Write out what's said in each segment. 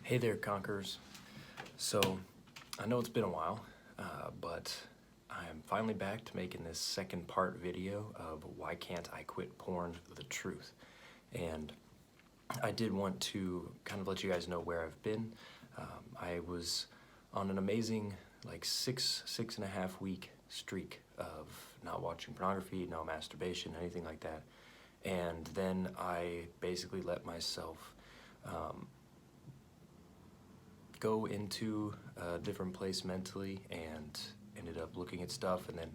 Hey there, Conquerors. So, I know it's been a while, but I'm finally back to making this second part video of Why Can't I Quit Porn? The Truth. And I did want to kind of let you guys know where I've been. I was on an amazing, like six and a half week streak of not watching pornography, no masturbation, anything like that. And then I basically let myself go into a different place mentally and ended up looking at stuff, and then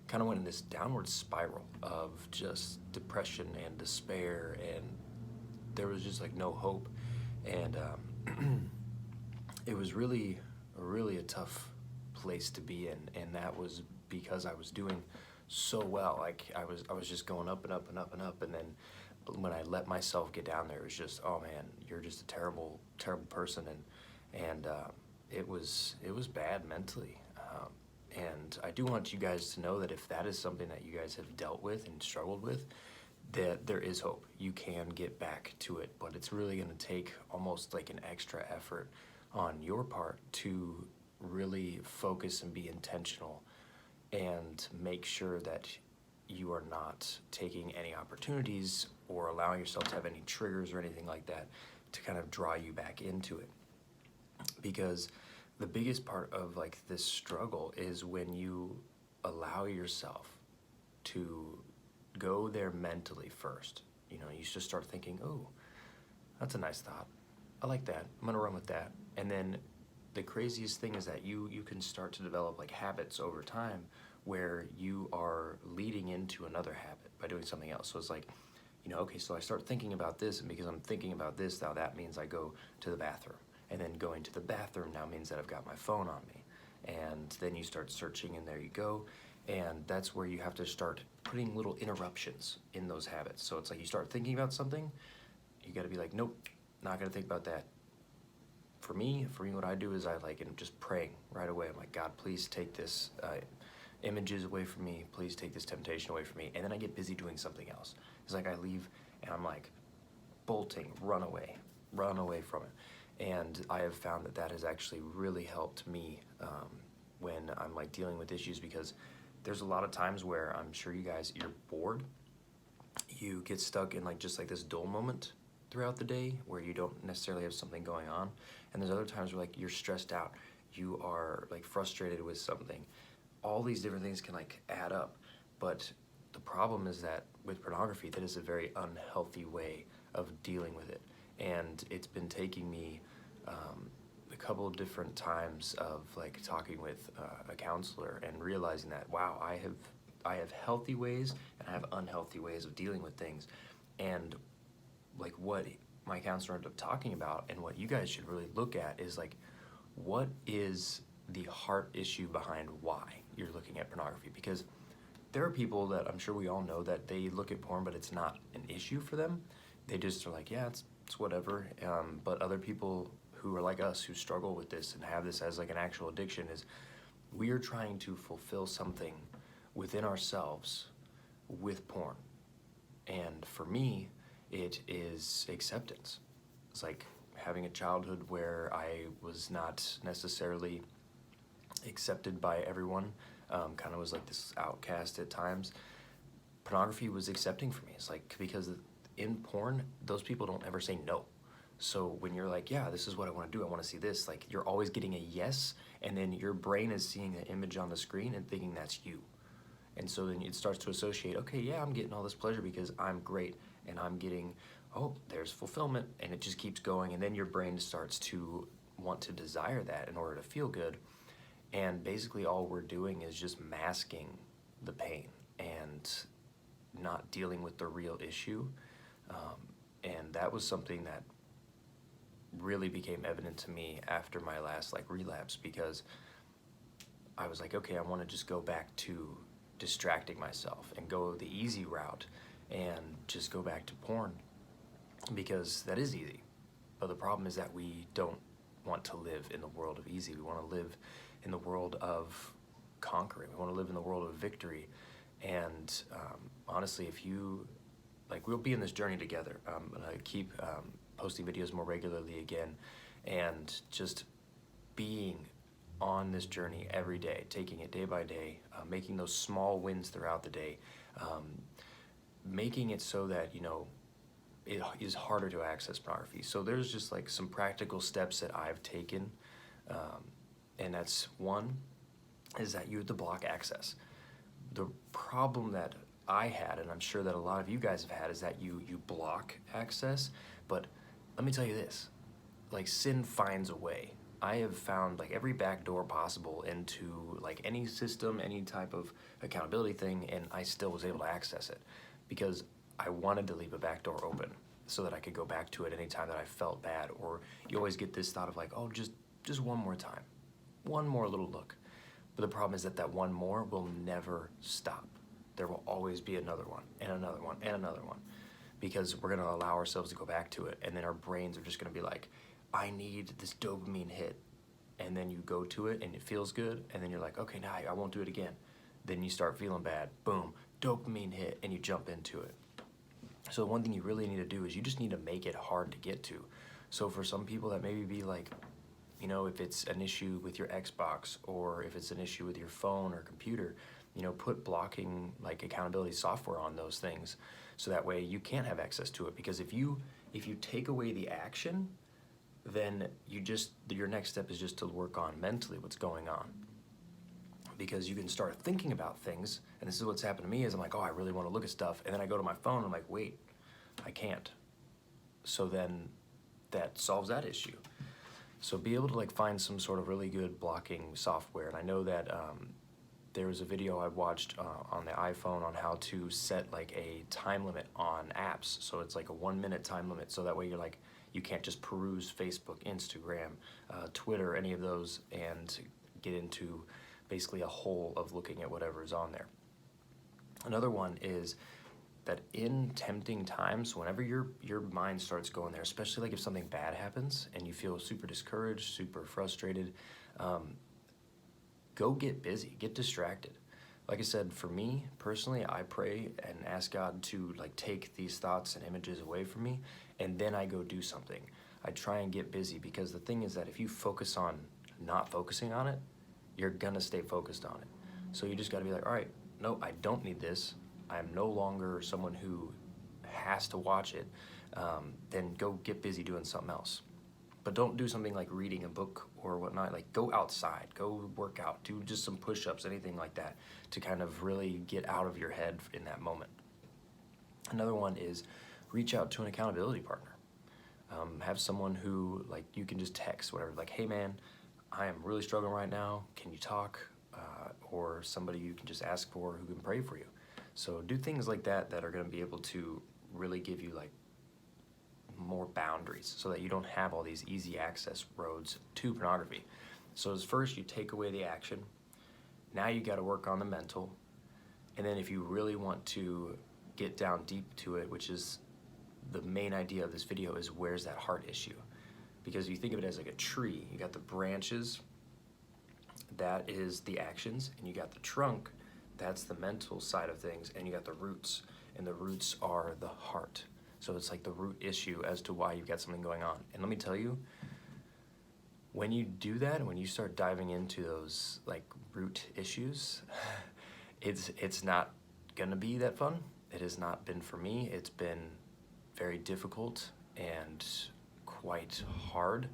kind of went in this downward spiral of just depression and despair, and there was just like no hope. And it was really a tough place to be in, and that was because I was doing so well. Like I was just going up and up and up and up, and then when I let myself get down there, it was just, oh man, you're just a terrible person. And it was bad mentally. And I do want you guys to know that if that is something that you guys have dealt with and struggled with, that there is hope. You can get back to it, but it's really going to take almost like an extra effort on your part to really focus and be intentional and make sure that you are not taking any opportunities or allowing yourself to have any triggers or anything like that to kind of draw you back into it. Because the biggest part of like this struggle is when you allow yourself to go there mentally first. You know, you just start thinking, oh, that's a nice thought. I like that. I'm gonna run with that. And then the craziest thing is that you can start to develop like habits over time where you are leading into another habit by doing something else. So it's like, you know, okay, so I start thinking about this, and because I'm thinking about this, now that means I go to the bathroom. And then going to the bathroom now means that I've got my phone on me. And then you start searching, and there you go. And that's where you have to start putting little interruptions in those habits. So it's like you start thinking about something, you gotta be like, nope, not gonna think about that. For me, what I do is I like, and just praying right away. I'm like, God, please take this images away from me. Please take this temptation away from me. And then I get busy doing something else. It's like I leave and I'm like bolting, run away from it. And I have found that that has actually really helped me when I'm like dealing with issues, because there's a lot of times where I'm sure you guys, you're bored. You get stuck in like just like this dull moment throughout the day where you don't necessarily have something going on. And there's other times where like you're stressed out, you are like frustrated with something. All these different things can like add up. But the problem is that with pornography, that is a very unhealthy way of dealing with it. And it's been taking me a couple of different times of like talking with a counselor and realizing that, wow, I have healthy ways and I have unhealthy ways of dealing with things. And like what my counselor ended up talking about, and what you guys should really look at, is like, what is the heart issue behind why you're looking at pornography? Because there are people that I'm sure we all know that they look at porn, but it's not an issue for them. They just are like, yeah, it's whatever. But other people who are like us, who struggle with this and have this as like an actual addiction, is we are trying to fulfill something within ourselves with porn. And for me, it is acceptance. It's like having a childhood where I was not necessarily accepted by everyone, kind of was like this outcast at times. Pornography was accepting for me. It's like, because in porn, those people don't ever say no. So when you're like, yeah, this is what I want to do, I want to see this, like you're always getting a yes, and then your brain is seeing the image on the screen and thinking that's you. And so then it starts to associate, okay, yeah, I'm getting all this pleasure because I'm great, and I'm getting, oh, there's fulfillment, and it just keeps going. And then your brain starts to want to desire that in order to feel good. And basically all we're doing is just masking the pain and not dealing with the real issue. And that was something that really became evident to me after my last like relapse, because I was like, okay, I want to just go back to distracting myself and go the easy route and just go back to porn, because that is easy. But the problem is that we don't want to live in the world of easy. We want to live in the world of conquering. We want to live in the world of victory. And honestly, if you, like, we'll be in this journey together. I'm going to keep posting videos more regularly again. and just being on this journey every day, taking it day by day, making those small wins throughout the day, making it so that, you know, it is harder to access pornography. So there's just like some practical steps that I've taken, and that's one, is that you have to block access. The problem that I had, and I'm sure that a lot of you guys have had, is that you block access. But let me tell you this, like, sin finds a way. I have found like every back door possible into like any system, any type of accountability thing, and I still was able to access it because I wanted to leave a back door open so that I could go back to it anytime that I felt bad. Or you always get this thought of like, oh, just one more time, one more little look. But the problem is that that one more will never stop. There will always be another one and another one and another one, because we're gonna allow ourselves to go back to it, and then our brains are just gonna be like, I need this dopamine hit. And then you go to it and it feels good, and then you're like, okay, now I won't do it again. Then you start feeling bad, boom, dopamine hit, and you jump into it. So one thing you really need to do is you just need to make it hard to get to. So for some people that maybe be like, you know, if it's an issue with your Xbox, or if it's an issue with your phone or computer, you know, put blocking like accountability software on those things, so that way you can't have access to it. Because if you take away the action, then your next step is just to work on mentally what's going on. Because you can start thinking about things, and this is what's happened to me, is I'm like, oh, I really want to look at stuff, and then I go to my phone and I'm like, wait, I can't. So then that solves that issue. So be able to like find some sort of really good blocking software. And I know that there was a video I watched on the iPhone on how to set like a time limit on apps. So it's like a 1 minute time limit, so that way you're like, you can't just peruse Facebook, Instagram, Twitter, any of those, and get into basically a hole of looking at whatever is on there. Another one is that in tempting times, whenever your mind starts going there, especially like if something bad happens and you feel super discouraged, super frustrated, go get busy, get distracted. Like I said, for me personally, I pray and ask God to like take these thoughts and images away from me, and then I go do something. I try and get busy, because the thing is that if you focus on not focusing on it, you're gonna stay focused on it. So you just gotta be like, all right, no, I don't need this. I'm no longer someone who has to watch it. Then go get busy doing something else. But don't do something like reading a book or whatnot. Like, go outside, go work out, do just some push-ups, anything like that, to kind of really get out of your head in that moment. Another one is reach out to an accountability partner. Have someone who like you can just text, whatever, like, hey man, I am really struggling right now, can you talk? Or somebody you can just ask for who can pray for you. So do things like that that are going to be able to really give you like more boundaries, so that you don't have all these easy access roads to pornography. So as first you take away the action, now you got to work on the mental, and then if you really want to get down deep to it, which is the main idea of this video, is where's that heart issue. Because if you think of it as like a tree, you got the branches, that is the actions, and you got the trunk, that's the mental side of things, and you got the roots, and the roots are the heart. So it's like the root issue as to why you've got something going on. And let me tell you, when you do that, and when you start diving into those like root issues, it's not gonna be that fun. It has not been for me. It's been very difficult and quite hard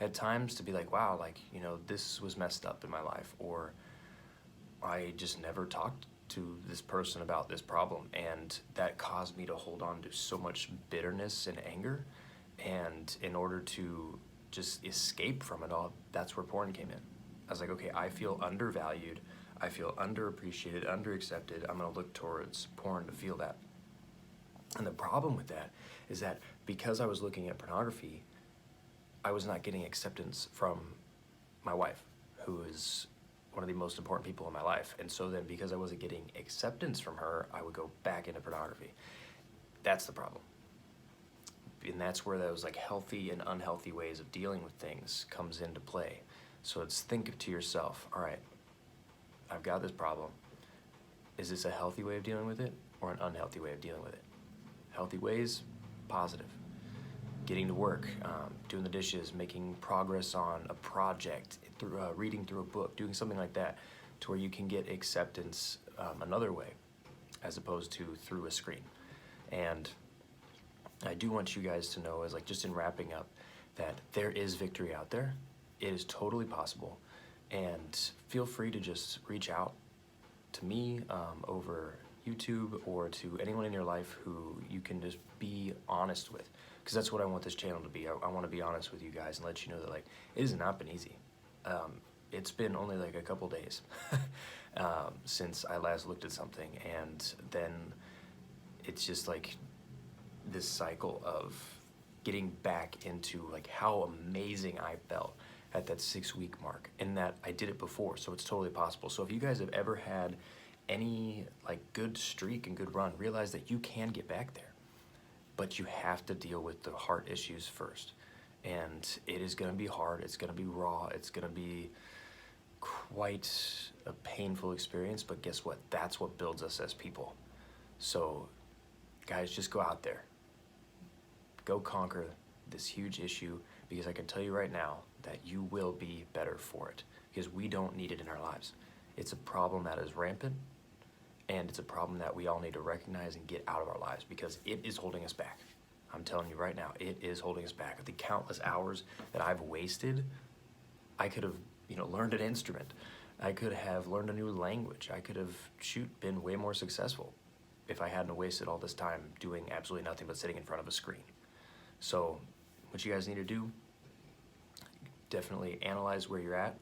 at times to be like, wow, like, you know, this was messed up in my life, or I just never talked to this person about this problem, and that caused me to hold on to so much bitterness and anger. And in order to just escape from it all, that's where porn came in. I was like, okay, I feel undervalued, I feel underappreciated, underaccepted, I'm gonna look towards porn to feel that. And the problem with that is that because I was looking at pornography, I was not getting acceptance from my wife, who is one of the most important people in my life. And so then because I wasn't getting acceptance from her, I would go back into pornography. That's the problem. And that's where those like healthy and unhealthy ways of dealing with things comes into play. So it's think to yourself, all right, I've got this problem. Is this a healthy way of dealing with it, or an unhealthy way of dealing with it? Healthy ways, positive. getting to work, doing the dishes, making progress on a project, through, reading through a book, doing something like that, to where you can get acceptance another way, as opposed to through a screen. And I do want you guys to know, as like just in wrapping up, that there is victory out there. It is totally possible, and feel free to just reach out to me over YouTube or to anyone in your life who you can just be honest with, because that's what I want this channel to be. I want to be honest with you guys and let you know that like it has not been easy. It's been only like a couple days since I last looked at something, and then it's just like this cycle of getting back into like how amazing I felt at that 6-week mark, and that I did it before, so it's totally possible. So if you guys have ever had any like good streak and good run, realize that you can get back there, but you have to deal with the heart issues first. And it is going to be hard, it's going to be raw, it's going to be quite a painful experience, but guess what? That's what builds us as people. So guys, just go out there, go conquer this huge issue, because I can tell you right now that you will be better for it, because we don't need it in our lives. It's a problem that is rampant, and it's a problem that we all need to recognize and get out of our lives, because it is holding us back. I'm telling you right now, it is holding us back. The countless hours that I've wasted, I could have, learned an instrument. I could have learned a new language. I could have, been way more successful if I hadn't wasted all this time doing absolutely nothing but sitting in front of a screen. So what you guys need to do, definitely analyze where you're at,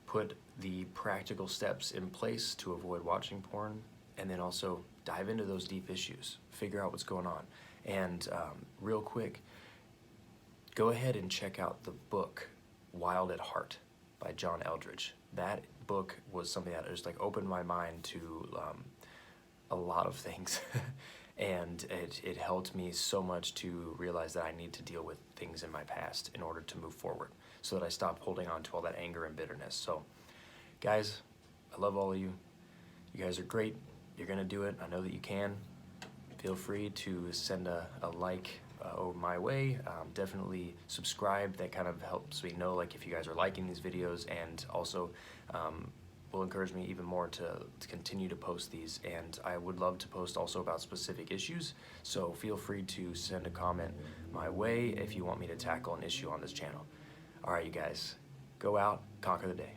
put the practical steps in place to avoid watching porn, and then also dive into those deep issues, figure out what's going on. And real quick, go ahead and check out the book Wild at Heart by John Eldredge. That book was something that just like opened my mind to a lot of things. And it helped me so much to realize that I need to deal with things in my past in order to move forward, so that I stop holding on to all that anger and bitterness. So guys, I love all of you. You guys are great. You're gonna do it. I know that you can. Feel free to send a like over my way. Definitely subscribe. That kind of helps me know like if you guys are liking these videos, and also will encourage me even more to continue to post these. And I would love to post also about specific issues, so feel free to send a comment my way if you want me to tackle an issue on this channel. All right, you guys, go out, conquer the day.